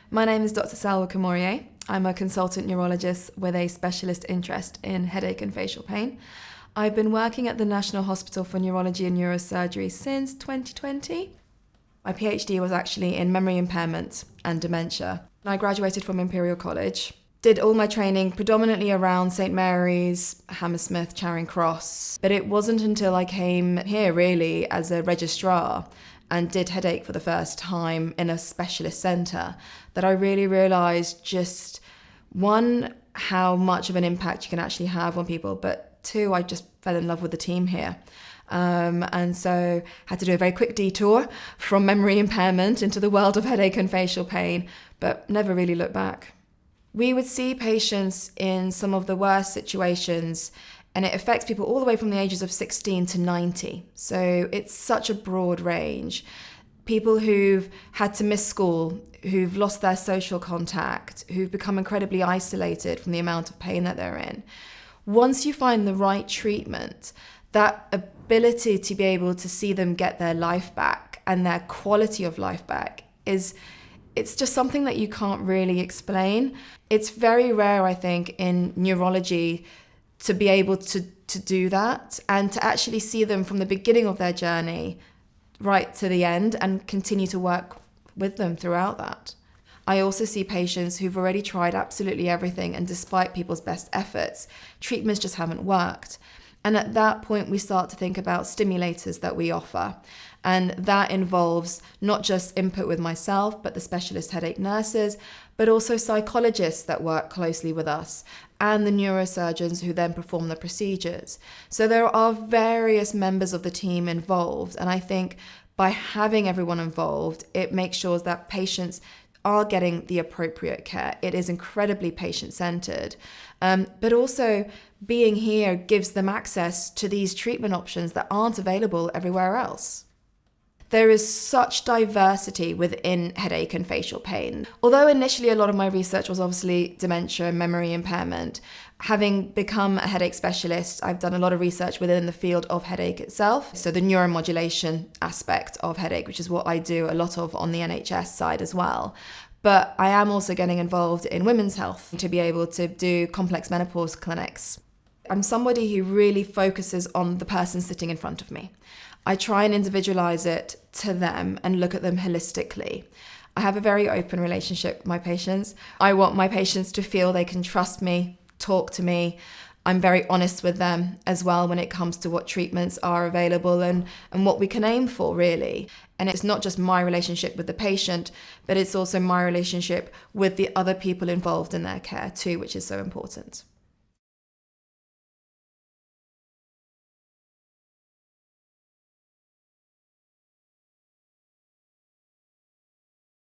My name is Dr. Salwa Kamourieh. I'm a consultant neurologist with a specialist interest in headache and facial pain. I've been working at the National Hospital for Neurology and Neurosurgery since 2020. My PhD was actually in memory impairment and dementia. I graduated from Imperial College. Did all my training predominantly around St. Mary's, Hammersmith, Charing Cross. But it wasn't until I came here really as a registrar and did headache for the first time in a specialist centre that I really realised just, one, how much of an impact you can actually have on people, but two, I just fell in love with the team here. And so had to do a very quick detour from memory impairment into the world of headache and facial pain, but never really looked back. We would see patients in some of the worst situations, and it affects people all the way from the ages of 16 to 90. So it's such a broad range. People who've had to miss school, who've lost their social contact, who've become incredibly isolated from the amount of pain that they're in. Once you find the right treatment, that ability to be able to see them get their life back and their quality of life back it's just something that you can't really explain. It's very rare, I think, in neurology to be able to do that and to actually see them from the beginning of their journey right to the end and continue to work with them throughout that. I also see patients who've already tried absolutely everything, and despite people's best efforts, treatments just haven't worked. And at that point, we start to think about stimulators that we offer. And that involves not just input with myself, but the specialist headache nurses, but also psychologists that work closely with us and the neurosurgeons who then perform the procedures. So there are various members of the team involved. And I think by having everyone involved, it makes sure that patients are getting the appropriate care. It is incredibly patient-centered, but also being here gives them access to these treatment options that aren't available everywhere else. There is such diversity within headache and facial pain. Although initially a lot of my research was obviously dementia and memory impairment, having become a headache specialist, I've done a lot of research within the field of headache itself. So the neuromodulation aspect of headache, which is what I do a lot of on the NHS side as well. But I am also getting involved in women's health to be able to do complex menopause clinics. I'm somebody who really focuses on the person sitting in front of me. I try and individualize it to them and look at them holistically. I have a very open relationship with my patients. I want my patients to feel they can trust me, talk to me. I'm very honest with them as well when it comes to what treatments are available and what we can aim for, really. And it's not just my relationship with the patient, but it's also my relationship with the other people involved in their care too, which is so important.